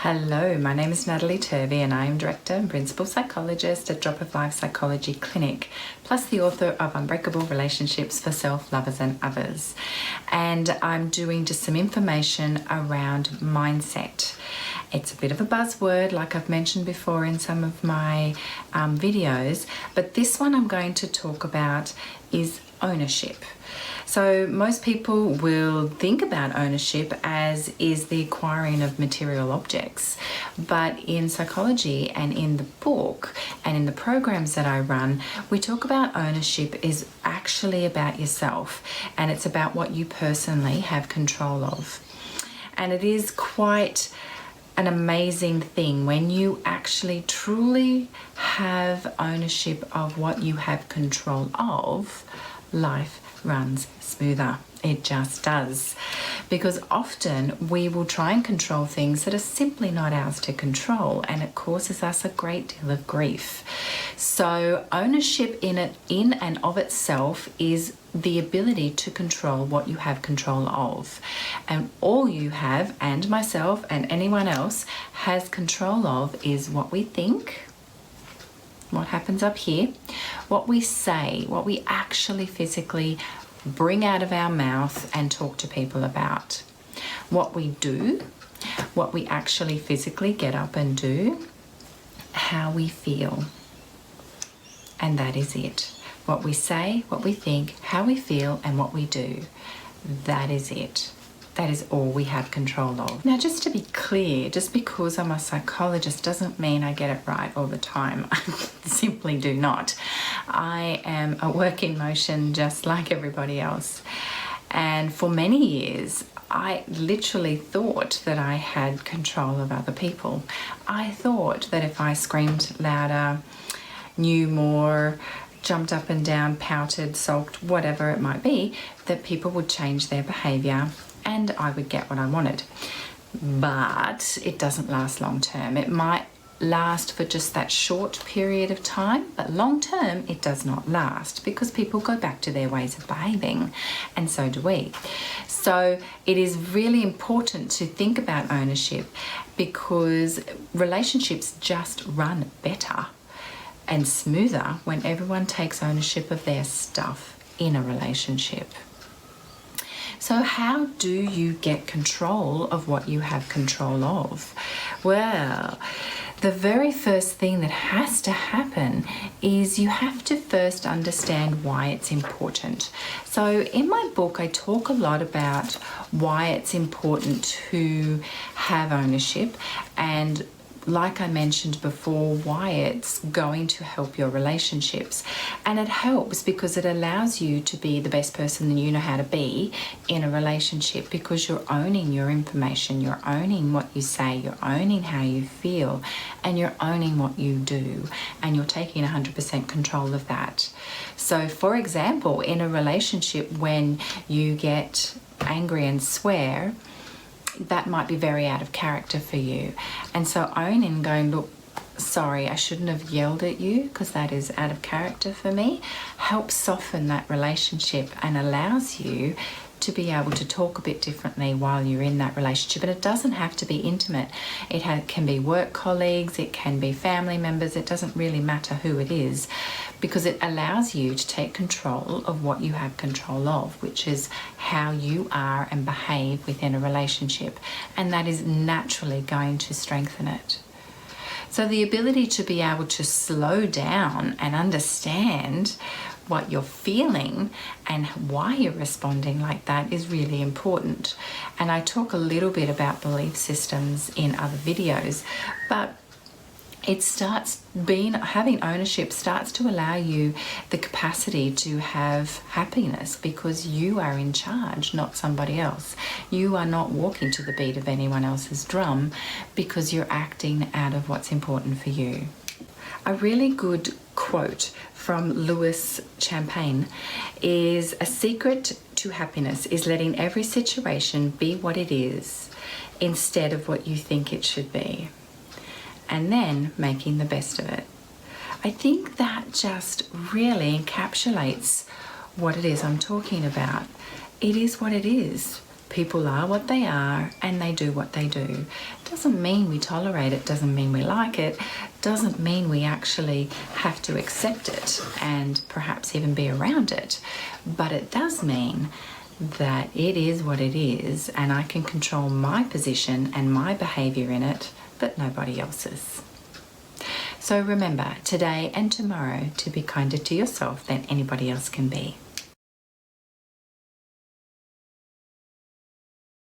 Hello, my name is Natalie Turvey and I am Director and Principal Psychologist at Drop of Life Psychology Clinic, plus the author of Unbreakable Relationships for Self, Lovers and Others. And I'm doing just some information around mindset. It's a bit of a buzzword, like I've mentioned before in some of my videos, but this one I'm going to talk about is ownership. So most people will think about ownership as is the acquiring of material objects, but in psychology and in the book and in the programs that I run, we talk about ownership is actually about yourself, and it's about what you personally have control of. And it is quite an amazing thing when you actually truly have ownership of what you have control of. Life runs smoother. It just does. Because often we will try and control things that are simply not ours to control, and it causes us a great deal of grief. So ownership in and of itself is the ability to control what you have control of. And all you have, and myself and anyone else has control of, is what we think, what happens up here, what we say, what we actually physically bring out of our mouth and talk to people about, what we do, what we actually physically get up and do, how we feel. And that is it. What we say, what we think, how we feel, and what we do. That is it. That is all we have control of. Now, just to be clear, just because I'm a psychologist doesn't mean I get it right all the time. I simply do not. I am a work in motion just like everybody else. And for many years, I literally thought that I had control of other people. I thought that if I screamed louder, knew more, jumped up and down, pouted, sulked, whatever it might be, that people would change their behavior and I would get what I wanted. But it doesn't last long term. It might last for just that short period of time, but long term it does not last because people go back to their ways of behaving, and so do we. So it is really important to think about ownership because relationships just run better and smoother when everyone takes ownership of their stuff in a relationship. So how do you get control of what you have control of? Well, the very first thing that has to happen is you have to first understand why it's important. So in my book, I talk a lot about why it's important to have ownership, and like I mentioned before, why it's going to help your relationships. And it helps because it allows you to be the best person that you know how to be in a relationship, because you're owning your information, you're owning what you say, you're owning how you feel, and you're owning what you do, and you're taking 100% control of that. So for example, in a relationship, when you get angry and swear, that might be very out of character for you. And so owning, going, look, sorry, I shouldn't have yelled at you because that is out of character for me, helps soften that relationship and allows you to be able to talk a bit differently while you're in that relationship. And it doesn't have to be intimate. It can be work colleagues, it can be family members, it doesn't really matter who it is, because it allows you to take control of what you have control of, which is how you are and behave within a relationship. And that is naturally going to strengthen it. So the ability to be able to slow down and understand what you're feeling and why you're responding like that is really important. And I talk a little bit about belief systems in other videos, but it starts having ownership starts to allow you the capacity to have happiness because you are in charge, not somebody else. You are not walking to the beat of anyone else's drum because you're acting out of what's important for you. A really good quote from Louis Champagne is, "A secret to happiness is letting every situation be what it is instead of what you think it should be, and then making the best of it." I think that just really encapsulates what it is I'm talking about. It is what it is. People are what they are and they do what they do. Doesn't mean we tolerate it, doesn't mean we like it, doesn't mean we actually have to accept it and perhaps even be around it. But it does mean that it is what it is, and I can control my position and my behaviour in it, but nobody else's. So remember, today and tomorrow, to be kinder to yourself than anybody else can be.